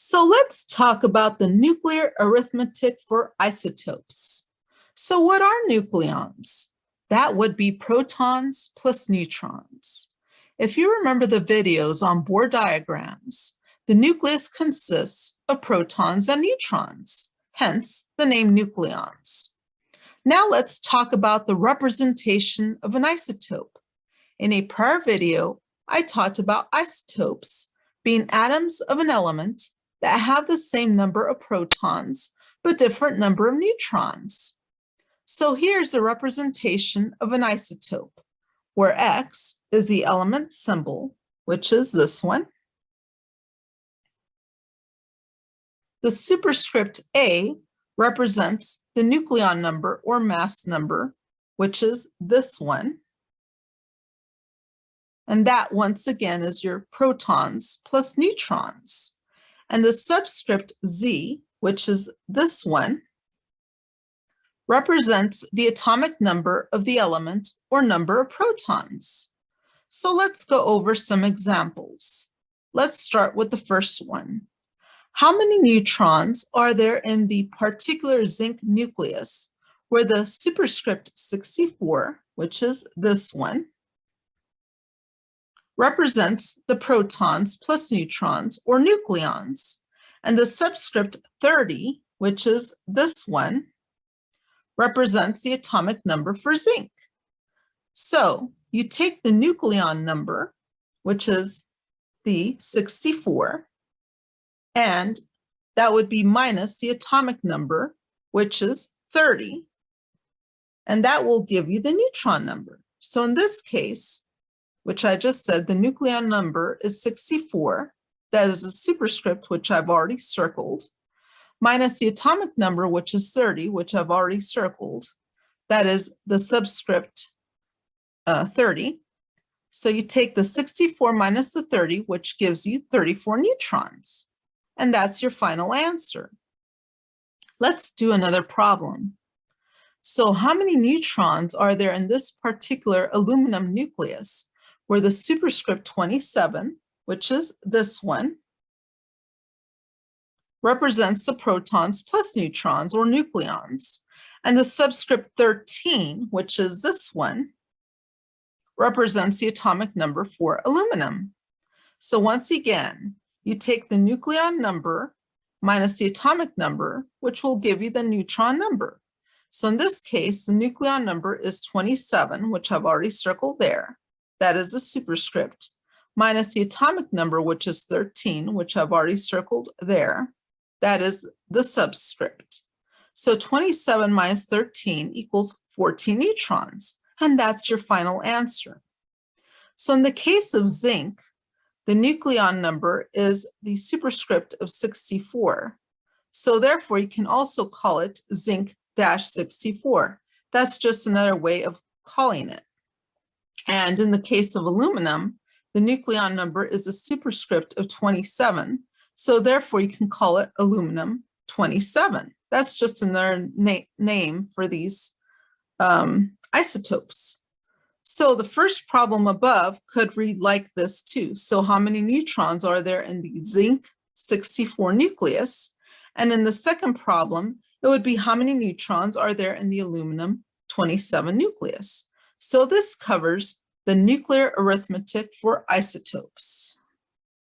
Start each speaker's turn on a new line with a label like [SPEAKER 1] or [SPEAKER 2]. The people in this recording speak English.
[SPEAKER 1] So let's talk about the nuclear arithmetic for isotopes. So what are nucleons? That would be protons plus neutrons. If you remember the videos on Bohr diagrams, the nucleus consists of protons and neutrons, hence the name nucleons. Now let's talk about the representation of an isotope. In a prior video, I talked about isotopes being atoms of an element that have the same number of protons, but different number of neutrons. So here's a representation of an isotope, where X is the element symbol, which is this one. The superscript A represents the nucleon number or mass number, which is this one. And that, once again, is your protons plus neutrons. And the subscript Z, which is this one, represents the atomic number of the element or number of protons. So let's go over some examples. Let's start with the first one. How many neutrons are there in the particular zinc nucleus where the superscript 64, which is this one, represents the protons plus neutrons or nucleons, and the subscript 30, which is this one, represents the atomic number for zinc. So you take the nucleon number, which is the 64, and that would be minus the atomic number, which is 30, and that will give you the neutron number. So in this case, which I just said, the nucleon number is 64. That is a superscript, which I've already circled, minus the atomic number, which is 30, which I've already circled. That is the subscript 30. So you take the 64 minus the 30, which gives you 34 neutrons. And that's your final answer. Let's do another problem. So how many neutrons are there in this particular aluminum nucleus, where the superscript 27, which is this one, represents the protons plus neutrons or nucleons, and the subscript 13, which is this one, represents the atomic number for aluminum. So once again, you take the nucleon number minus the atomic number, which will give you the neutron number. So in this case, the nucleon number is 27, which I've already circled there. That is the superscript, minus the atomic number, which is 13, which I've already circled there. That is the subscript. So 27 minus 13 equals 14 neutrons, and that's your final answer. So in the case of zinc, the nucleon number is the superscript of 64. So therefore, you can also call it zinc-64. That's just another way of calling it. And in the case of aluminum, the nucleon number is a superscript of 27. So therefore, you can call it aluminum 27. That's just another name for these isotopes. So the first problem above could read like this too. So how many neutrons are there in the zinc 64 nucleus? And in the second problem, it would be how many neutrons are there in the aluminum 27 nucleus? So this covers the nuclear arithmetic for isotopes.